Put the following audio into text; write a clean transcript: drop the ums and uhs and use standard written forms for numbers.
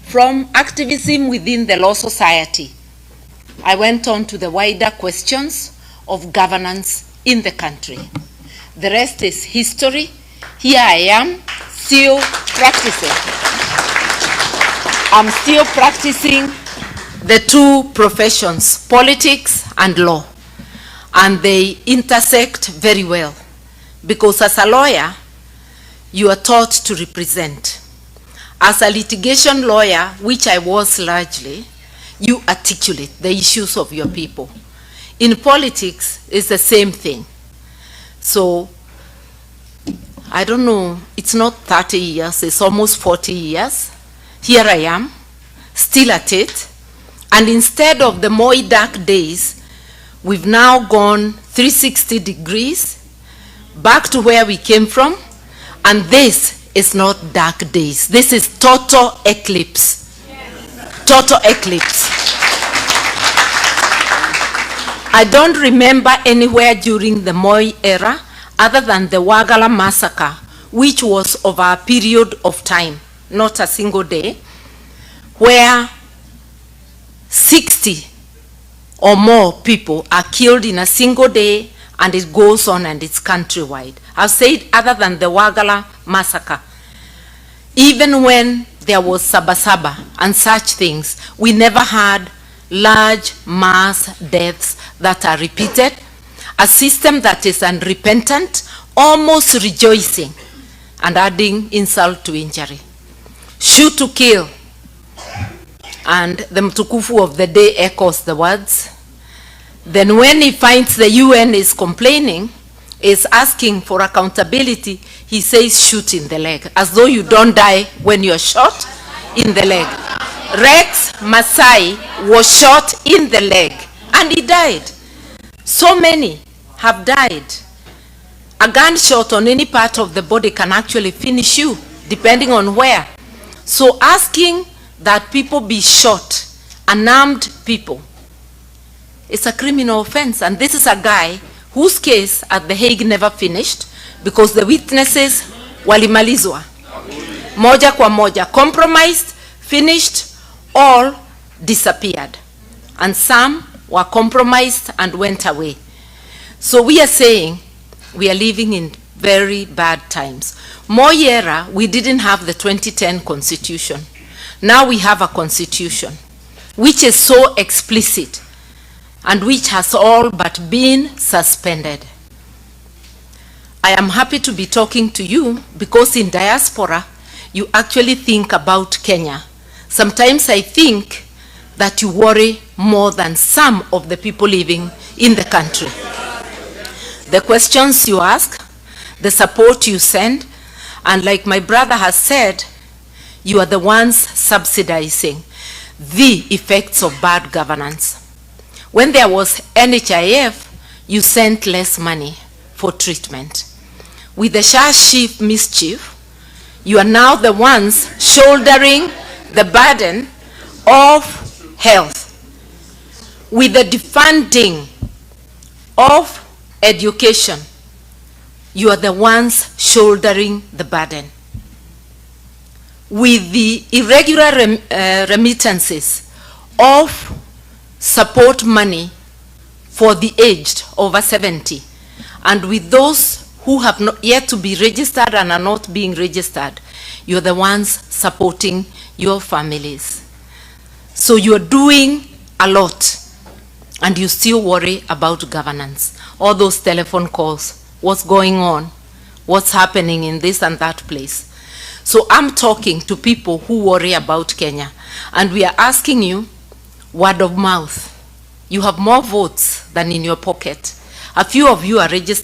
From activism within the law society, I went on to the wider questions of governance in the country. The rest is history. Here I am, still practicing. I'm still practicing the two professions, politics and law, and they intersect very well, because as a lawyer, you are taught to represent. As a litigation lawyer, which I was largely, you articulate the issues of your people. In politics, it's the same thing. So, I don't know, it's not 30 years, it's almost 40 years. Here I am, still at it. And instead of the more dark days, we've now gone 360 degrees back to where we came from. And this is not dark days. This is total eclipse. Yes. Total eclipse. I don't remember anywhere during the Moi era other than the Wagala massacre, which was over a period of time, not a single day, where 60 or more people are killed in a single day, and it goes on and it's countrywide. I've said other than the Wagala massacre, even when there was Sabasaba and such things, we never had large mass deaths that are repeated, a system that is unrepentant, almost rejoicing, and adding insult to injury. Shoot to kill. And the Mtukufu of the day echoes the words. Then when he finds the UN is complaining, is asking for accountability, he says shoot in the leg, as though you don't die when you're shot in the leg. Rex Masai was shot in the leg and he died. So many have died. A gunshot on any part of the body can actually finish you, depending on where. So asking that people be shot, unarmed people, it's a criminal offense. And this is a guy whose case at The Hague never finished because the witnesses walimalizwa. Moja kwa moja, compromised, finished, all disappeared. And some were compromised and went away. So we are saying we are living in very bad times. Moi era, we didn't have the 2010 constitution. Now we have a constitution which is so explicit and which has all but been suspended. I am happy to be talking to you because in diaspora, you actually think about Kenya. Sometimes I think that you worry more than some of the people living in the country. The questions you ask, the support you send, and like my brother has said, you are the ones subsidizing the effects of bad governance. When there was NHIF, you sent less money for treatment. With the Shah-Chief mischief, you are now the ones shouldering the burden of health. With the defunding of education, you are the ones shouldering the burden. With the irregular remittances of support money for the aged over 70, and with those who have not yet to be registered and are not being registered, you're the ones supporting your families. So you're doing a lot, and you still worry about governance. All those telephone calls, what's going on, what's happening in this and that place. So I'm talking to people who worry about Kenya, and we are asking you, word of mouth. You have more votes than in your pocket. A few of you are registered